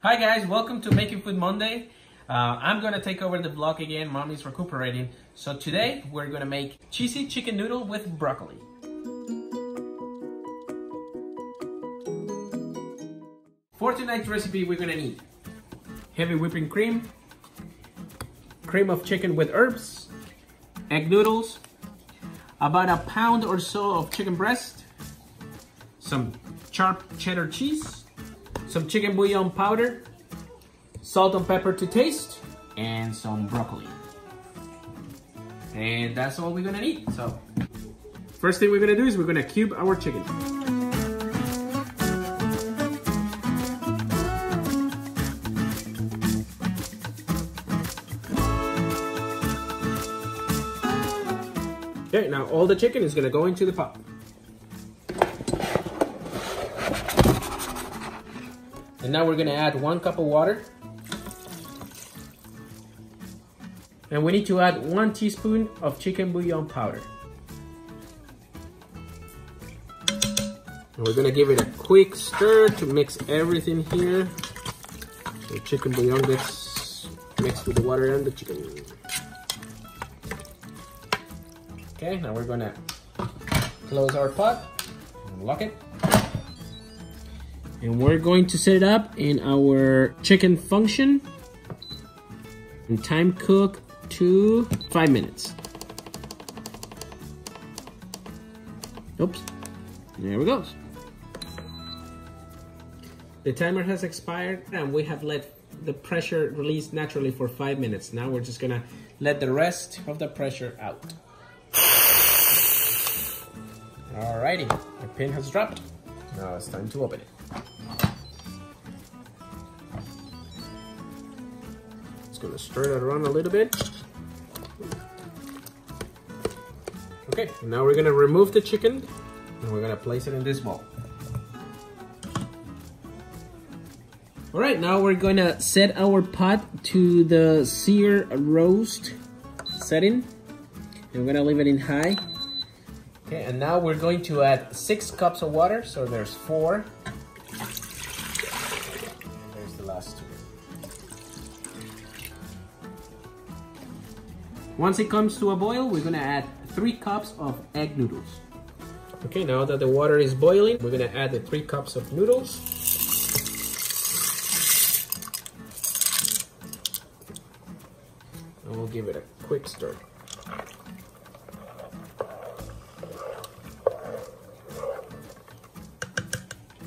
Hi guys, welcome to Making Food Monday. I'm gonna take over the vlog again. Mommy's recuperating. So today we're gonna make cheesy chicken noodle with broccoli. For tonight's recipe, we're gonna need heavy whipping cream, cream of chicken with herbs, egg noodles, about a pound or so of chicken breast, some chopped cheddar cheese, some chicken bouillon powder, salt and pepper to taste, and some broccoli. And that's all we're gonna need. So, first thing we're gonna do is we're gonna cube our chicken. Okay, now all the chicken is gonna go into the pot. And now we're gonna add 1 cup of water. And we need to add 1 teaspoon of chicken bouillon powder. And we're gonna give it a quick stir to mix everything here. The chicken bouillon gets mixed with the water and the chicken. Okay, now we're gonna close our pot and lock it. And we're going to set it up in our chicken function and time cook to 5 minutes. Oops, there we go. The timer has expired and we have let the pressure release naturally for 5 minutes. Now we're just gonna let the rest of the pressure out. Alrighty, the pin has dropped. Now it's time to open it. Gonna stir it around a little bit. Okay, now we're gonna remove the chicken and we're gonna place it in this bowl. All right, now we're gonna set our pot to the sear roast setting. And we're gonna leave it in high. Okay, and now we're going to add 6 cups of water. So there's 4. And there's the last 2. Once it comes to a boil, we're gonna add 3 cups of egg noodles. Okay, now that the water is boiling, we're gonna add the 3 cups of noodles. And we'll give it a quick stir.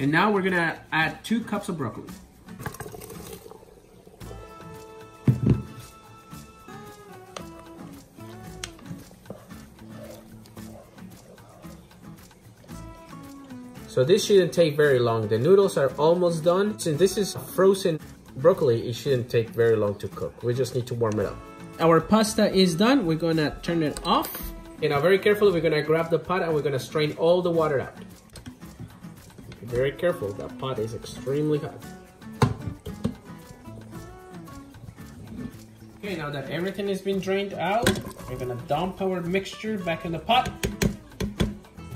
And now we're gonna add 2 cups of broccoli. So this shouldn't take very long. The noodles are almost done. Since this is frozen broccoli, it shouldn't take very long to cook. We just need to warm it up. Our pasta is done. We're gonna turn it off. And now very carefully, we're gonna grab the pot and we're gonna strain all the water out. Be very careful, that pot is extremely hot. Okay, now that everything has been drained out, we're gonna dump our mixture back in the pot.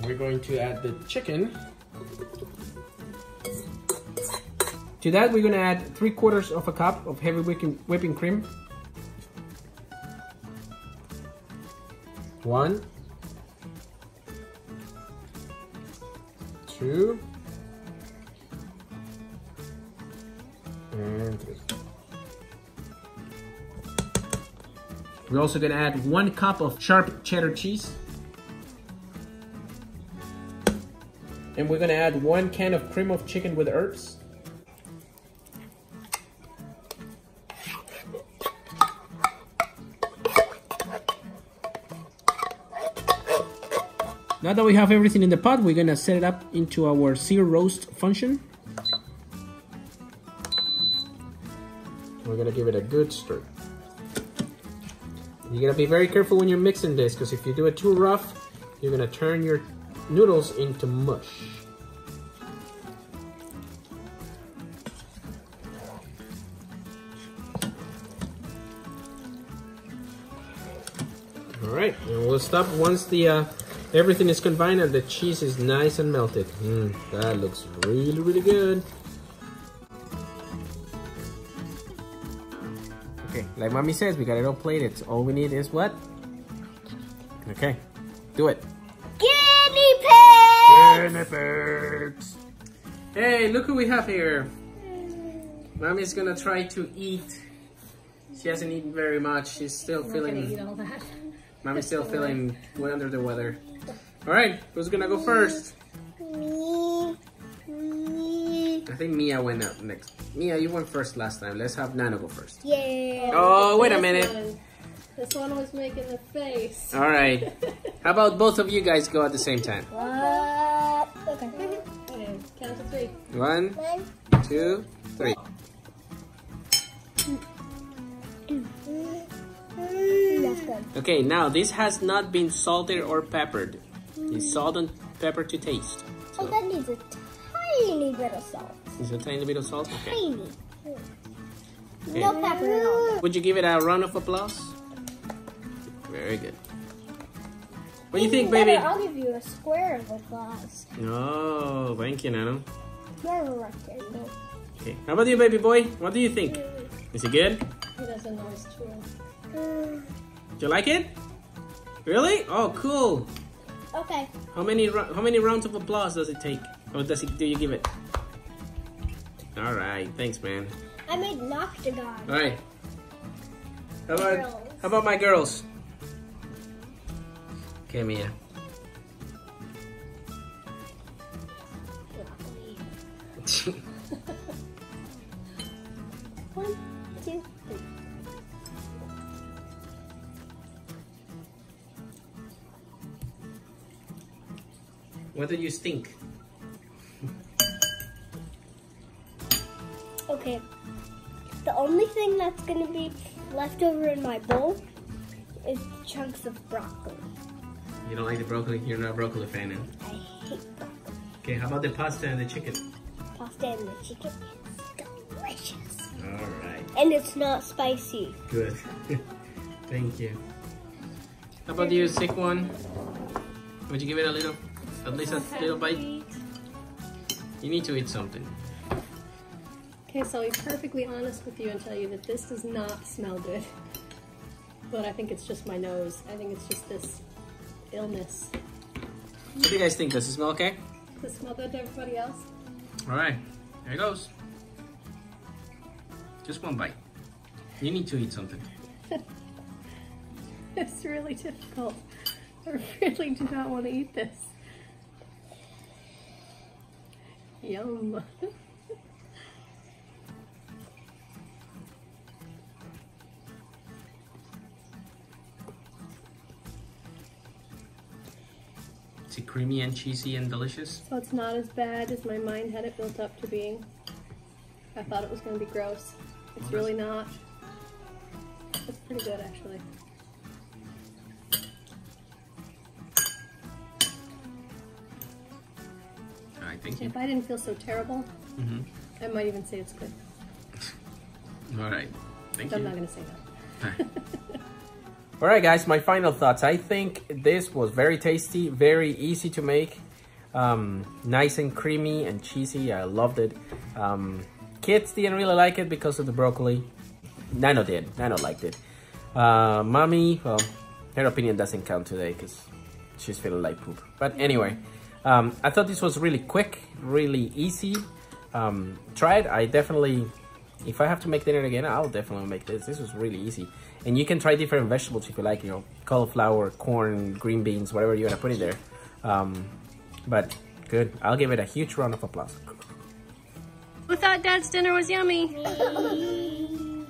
We're going to add the chicken. To that, we're gonna add 3/4 of a cup of heavy whipping cream. 1, 2, and 3. We're also gonna add 1 cup of sharp cheddar cheese. And we're gonna add 1 can of cream of chicken with herbs. Now that we have everything in the pot, we're gonna set it up into our sear roast function. We're gonna give it a good stir. You gotta be very careful when you're mixing this, because if you do it too rough, you're gonna turn your noodles into mush. All right, and we'll stop once the everything is combined and the cheese is nice and melted. That looks really, really good. Okay, like mommy says, we got it all plated. All we need is what? Okay, do it. Guinea pigs! Guinea pigs! Hey, look who we have here. Mommy's gonna try to eat. She hasn't eaten very much. She's still feeling... Eat all that. Mommy's still feeling way under the weather. Alright, who's gonna go first? Me. I think Mia went up next. Mia, you went first last time. Let's have Nano go first. Yeah. Oh, wait a minute. This one was making the face. Alright. How about both of you guys go at the same time? What? Okay. Okay, count to 3. 1, 2, 3. That's good. Okay, now this has not been salted or peppered. It's salt and pepper to taste. Oh, that needs a tiny bit of salt. Is it a tiny bit of salt? Okay. Tiny. Okay. No pepper at all. Would you give it a round of applause? Very good. What do you think, baby? I'll give you a square of applause. Oh, thank you, Nano. Not a rectangle. Okay, how about you, baby boy? What do you think? Is it good? It has a nice twirl. Do you like it? Really? Oh, cool. Okay. How many rounds of applause does it take? Or do you give it? All right, thanks, man. I made an octagon. All right. How about my girls? Okay, Mia. One, two, three. What do you think? Okay. The only thing that's gonna be left over in my bowl is chunks of broccoli. You don't like the broccoli? You're not a broccoli fan, huh? I hate broccoli. Okay, how about the pasta and the chicken? Pasta and the chicken is delicious. All right. And it's not spicy. Good. Thank you. How about you, sick one? Would you give it a little, at least a little bite? You need to eat something. Okay, so I'll be perfectly honest with you and tell you that this does not smell good. But I think it's just my nose. I think it's just this illness. What do you guys think? Does it smell okay? Does it smell good to everybody else? All right, here it goes. Just one bite. You need to eat something. It's really difficult. I really do not want to eat this. Yum. Is it creamy and cheesy and delicious? So it's not as bad as my mind had it built up to being. I thought it was going to be gross. It's really not. It's pretty good, actually. All right, thank you. If I didn't feel so terrible, I might even say it's good. All right, thank But you. I'm not going to say that. All right, guys, my final thoughts. I think this was very tasty, very easy to make. Nice and creamy and cheesy. I loved it. Kids didn't really like it because of the broccoli. Nano did. Nano liked it. Mommy, well, her opinion doesn't count today because she's feeling like poop. But anyway, I thought this was really quick, really easy. Try it. I definitely, if I have to make dinner again, I'll definitely make this. This was really easy. And you can try different vegetables if you like, you know, cauliflower, corn, green beans, whatever you want to put in there. But good. I'll give it a huge round of applause. Who thought Dad's dinner was yummy?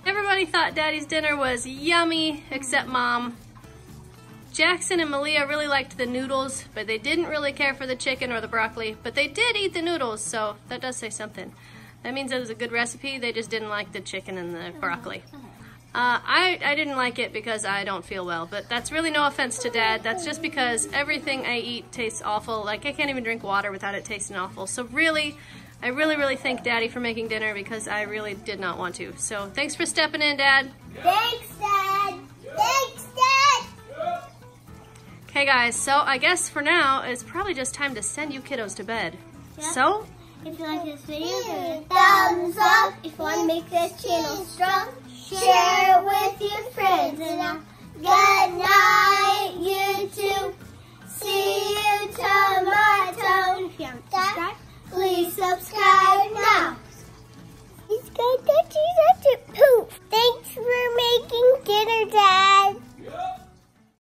Everybody thought Daddy's dinner was yummy, except Mom. Jackson and Malia really liked the noodles, but they didn't really care for the chicken or the broccoli. But they did eat the noodles, so that does say something. That means it was a good recipe. They just didn't like the chicken and the broccoli. I didn't like it because I don't feel well, but that's really no offense to Dad. That's just because everything I eat tastes awful. Like, I can't even drink water without it tasting awful. So really, I really thank Daddy for making dinner because I really did not want to. So thanks for stepping in, Dad. Thanks, Dad. Thanks, Dad. Okay, guys, so I guess for now, it's probably just time to send you kiddos to bed. Yep. So, If you like this video, give it a thumbs up. If you want to make this channel strong, Share it with your friends and